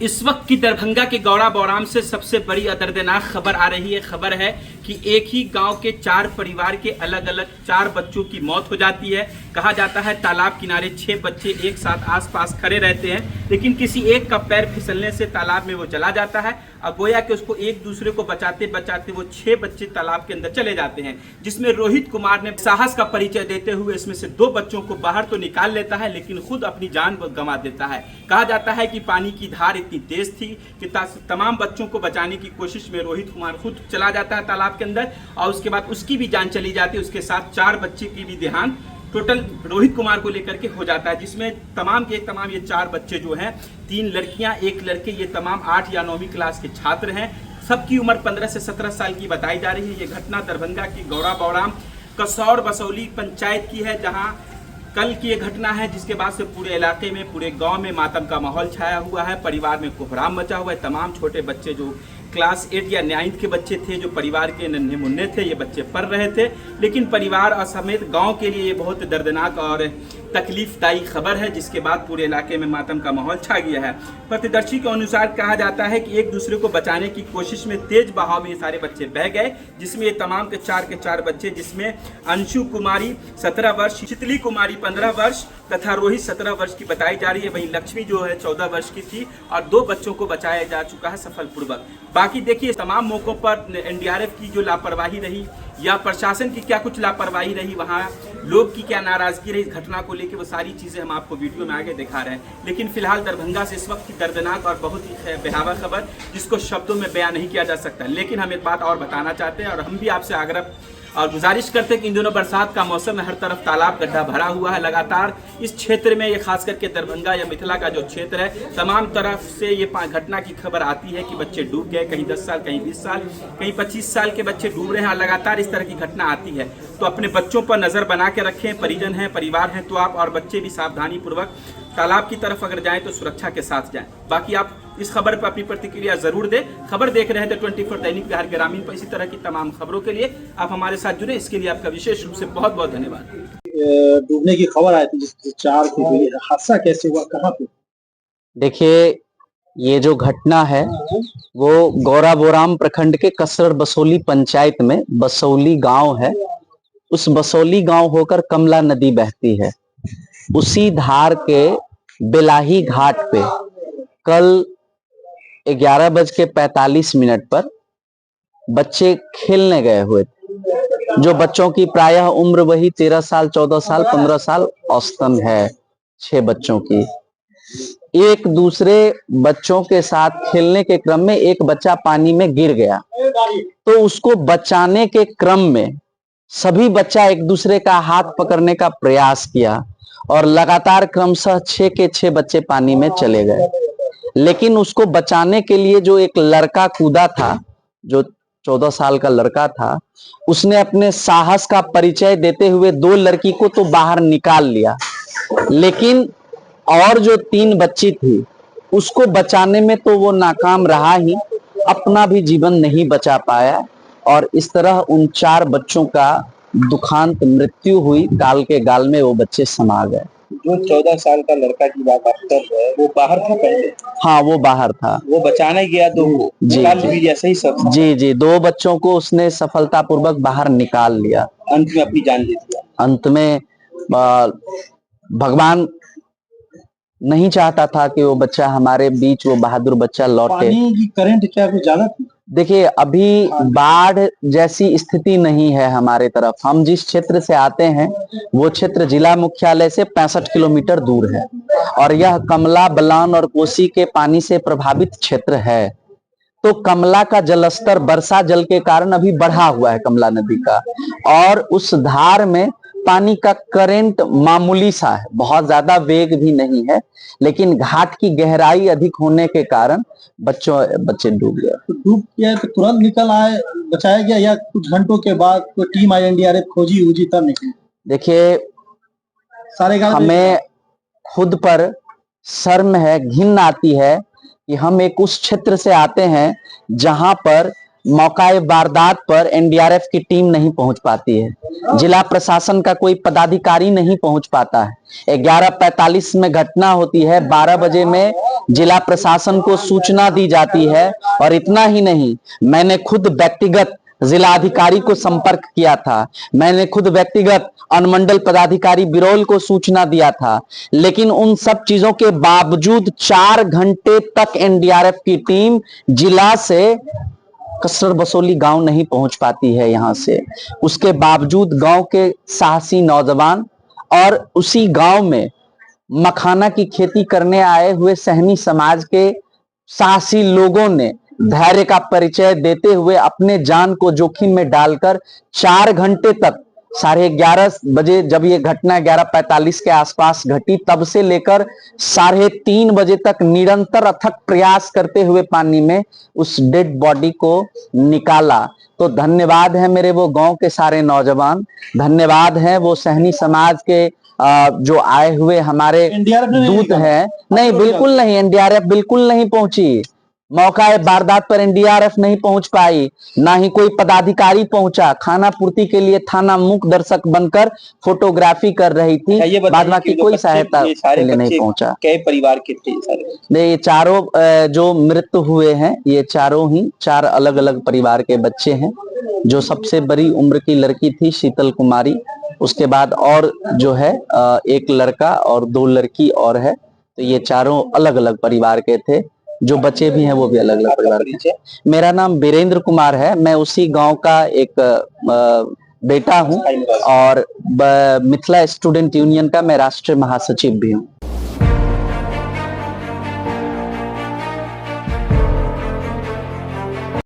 इस वक्त की दरभंगा के गौड़ा बौराम से सबसे बड़ी दर्दनाक खबर आ रही है। खबर है कि एक ही गांव के 4 परिवार के अलग अलग 4 बच्चों की मौत हो जाती है। कहा जाता है तालाब किनारे 6 बच्चे एक साथ आसपास खड़े रहते हैं, लेकिन किसी एक का पैर फिसलने से तालाब में वो चला जाता है और गोया कि उसको एक दूसरे को बचाते बचाते वो 6 बच्चे तालाब के अंदर चले जाते हैं, जिसमें रोहित कुमार ने साहस का परिचय देते हुए इसमें से 2 बच्चों को बाहर तो निकाल लेता है, लेकिन खुद अपनी जान गंवा देता है। कहा जाता है कि पानी की धार इतनी तेज थी कि तमाम बच्चों को बचाने की कोशिश में रोहित कुमार खुद चला जाता है तालाब के अंदर और उसके बाद उसकी भी जान चली जाती है। उसके साथ 4 बच्चे की भी देहांत टोटल रोहित कुमार को लेकर के हो जाता है, जिसमें तमाम के तमाम ये 4 बच्चे जो हैं, 3 लड़कियां 1 लड़के, ये तमाम 8 या 9वीं क्लास के छात्र हैं। सबकी उम्र 15 से 17 साल की बताई जा रही है। ये घटना दरभंगा की गौड़ा बौराम कसौर बसौली पंचायत की है, जहां कल की ये घटना है, जिसके बाद से पूरे इलाके में, पूरे गांव में मातम का माहौल छाया हुआ है। परिवार में कोहराम मचा हुआ है। तमाम छोटे बच्चे जो क्लास 8 या 9th के बच्चे थे, जो परिवार के नन्हे मुन्ने थे, ये बच्चे पढ़ रहे थे, लेकिन परिवार और समेत गांव के लिए ये बहुत दर्दनाक और तकलीफदायी खबर है, जिसके बाद पूरे इलाके में मातम का माहौल छा गया है। प्रत्यदर्शी के अनुसार कहा जाता है कि एक दूसरे को बचाने की कोशिश में तेज बहाव में ये सारे बच्चे बह गए, जिसमें ये तमाम के 4 बच्चे, जिसमें अंशु कुमारी 17 वर्ष, शीतली कुमारी 15 वर्ष तथा रोहित 17 वर्ष की बताई जा रही है। वहीं लक्ष्मी जो है 14 वर्ष की थी और 2 बच्चों को बचाया जा चुका है सफलपूर्वक। बाकी देखिए, तमाम मौकों पर एनडीआरएफ की जो लापरवाही रही या प्रशासन की क्या कुछ लापरवाही रही, वहाँ लोग की क्या नाराजगी रही इस घटना को लेकर, वो सारी चीज़ें हम आपको वीडियो में आगे दिखा रहे हैं। लेकिन फिलहाल दरभंगा से इस वक्त की दर्दनाक और बहुत ही भयावह खबर, जिसको शब्दों में बयान नहीं किया जा सकता। लेकिन हम एक बात और बताना चाहते हैं और हम भी आपसे आग्रह और गुजारिश करते हैं कि इन दिनों बरसात का मौसम है, हर तरफ तालाब गड्ढा भरा हुआ है लगातार। इस क्षेत्र में, ये खास करके दरभंगा या मिथिला का जो क्षेत्र है, तमाम तरफ से ये घटना की खबर आती है कि बच्चे डूब गए, कहीं 10 साल, कहीं 20 साल, कहीं 25 साल के बच्चे डूब रहे हैं। लगातार इस तरह की घटना आती है, तो अपने बच्चों पर नज़र बना के रखें। परिजन हैं, परिवार हैं, तो आप और बच्चे भी सावधानी पूर्वक तालाब की तरफ अगर जाएं तो सुरक्षा के साथ जाएं। बाकी आप इस खबर पर अपनी प्रतिक्रिया जरूर दें। खबर देख रहे थे 24 दैनिक बिहार ग्रामीण पर। इसी तरह की तमाम खबरों के लिए आप हमारे साथ जुड़े, इसके लिए आपका विशेष रूप से बहुत बहुत धन्यवाद। डूबने की खबर आई थी, जिससे 4 की हुई, हादसा कैसे हुआ, कहाँ पे? देखिए, ये जो घटना है वो गौड़ा बौराम प्रखंड के कसर बसौली पंचायत में बसौली गांव है। उस बसौली गांव होकर कमला नदी बहती है। उसी धार के बेलाही घाट पे कल 11:45 पर बच्चे खेलने गए हुए थे, जो बच्चों की प्रायः उम्र वही 13 साल, 14 साल, 15 साल औसतन है। 6 बच्चों की एक दूसरे बच्चों के साथ खेलने के क्रम में एक बच्चा पानी में गिर गया, तो उसको बचाने के क्रम में सभी बच्चा एक दूसरे का हाथ पकड़ने का प्रयास किया और लगातार क्रमशः 6 के 6 बच्चे पानी में चले गए। लेकिन उसको बचाने के लिए जो एक लड़का कूदा था, जो 14 साल का लड़का था, उसने अपने साहस का परिचय देते हुए 2 लड़की को तो बाहर निकाल लिया, लेकिन और जो 3 बच्ची थी उसको बचाने में तो वो नाकाम रहा ही, अपना भी जीवन नहीं बचा पाया और इस तरह उन 4 बच्चों का दुखांत मृत्यु हुई। काल के गाल में वो बच्चे समा गए। जो 14 साल का लड़का की बात आप कर रहे हैं, वो बाहर था पहले? हाँ, वो बाहर था। वो बचाने गया 2 को निकाल भी लिया, सही सब? जी, 2 बच्चों को उसने सफलतापूर्वक बाहर निकाल लिया। अंत में अपनी जान दे दिया। अंत में भगवान नहीं चाहता था कि वो बच्चा हमारे बीच, वो बहादुर बच्चा लौटे। पानी की करंट क्या कुछ ज्यादा थी? देखिए, अभी बाढ़ जैसी स्थिति नहीं है हमारे तरफ। हम जिस क्षेत्र से आते हैं वो क्षेत्र जिला मुख्यालय से 65 किलोमीटर दूर है और यह कमला, बलान और कोसी के पानी से प्रभावित क्षेत्र है। तो कमला का जलस्तर वर्षा जल के कारण अभी बढ़ा हुआ है, कमला नदी का, और उस धार में पानी का करंट मामूली सा है, बहुत ज्यादा वेग भी नहीं है, लेकिन घाट की गहराई अधिक होने के कारण बच्चे डूब गए। तो डूब गया तो तुरंत निकल आए, बचाया गया, या कुछ घंटों के बाद कोई टीम आई, एनडीआरएफ खोजी तब निकली? देखिए, सारे गांव हमें खुद पर शर्म है, घिन आती है कि हम एक उस क्षेत्र से आते हैं जहां पर मौकाए वारदात पर एनडीआरएफ की टीम नहीं पहुंच पाती है, जिला प्रशासन का कोई पदाधिकारी नहीं पहुंच पाता है। 11:45 में घटना होती है, 12 बजे में जिला प्रशासन को सूचना दी जाती है। और इतना ही नहीं, मैंने खुद व्यक्तिगत जिला अधिकारी को संपर्क किया था, मैंने खुद व्यक्तिगत अनुमंडल पदाधिकारी बिरौल को सूचना दिया था, लेकिन उन सब चीजों के बावजूद 4 घंटे तक एनडीआरएफ की टीम जिला से कसर बसोली गांव नहीं पहुंच पाती है। यहां से उसके बावजूद गांव के साहसी नौजवान और उसी गांव में मखाना की खेती करने आए हुए सहनी समाज के साहसी लोगों ने धैर्य का परिचय देते हुए अपने जान को जोखिम में डालकर 4 घंटे तक, 11:30 बजे जब ये घटना 11:45 के आसपास घटी, तब से लेकर 3:30 बजे तक निरंतर अथक प्रयास करते हुए पानी में उस डेड बॉडी को निकाला। तो धन्यवाद है मेरे वो गांव के सारे नौजवान, धन्यवाद है वो सहनी समाज के जो आए हुए हमारे दूत हैं। नहीं, बिल्कुल नहीं, एनडीआरएफ बिल्कुल नहीं पहुंची। मौकाए वारदात पर एनडीआरएफ नहीं पहुंच पाई, ना ही कोई पदाधिकारी पहुंचा। खाना पूर्ति के लिए थाना मुख्य दर्शक बनकर फोटोग्राफी कर रही थी, बाद बाकी कोई सहायता के लिए नहीं पहुंचा। कई परिवार के थे सारे? ये चारों जो मृत हुए हैं, ये चारों ही 4 अलग अलग परिवार के बच्चे हैं। जो सबसे बड़ी उम्र की लड़की थी शीतल कुमारी, उसके बाद और जो है 1 लड़का और 2 लड़की और है। तो ये चारों अलग अलग परिवार के थे, जो बच्चे भी हैं वो भी अलग अलग परिवार के। मेरा नाम वीरेंद्र कुमार है, मैं उसी गांव का एक बेटा हूं और मिथिला स्टूडेंट यूनियन का मैं राष्ट्रीय महासचिव भी हूं।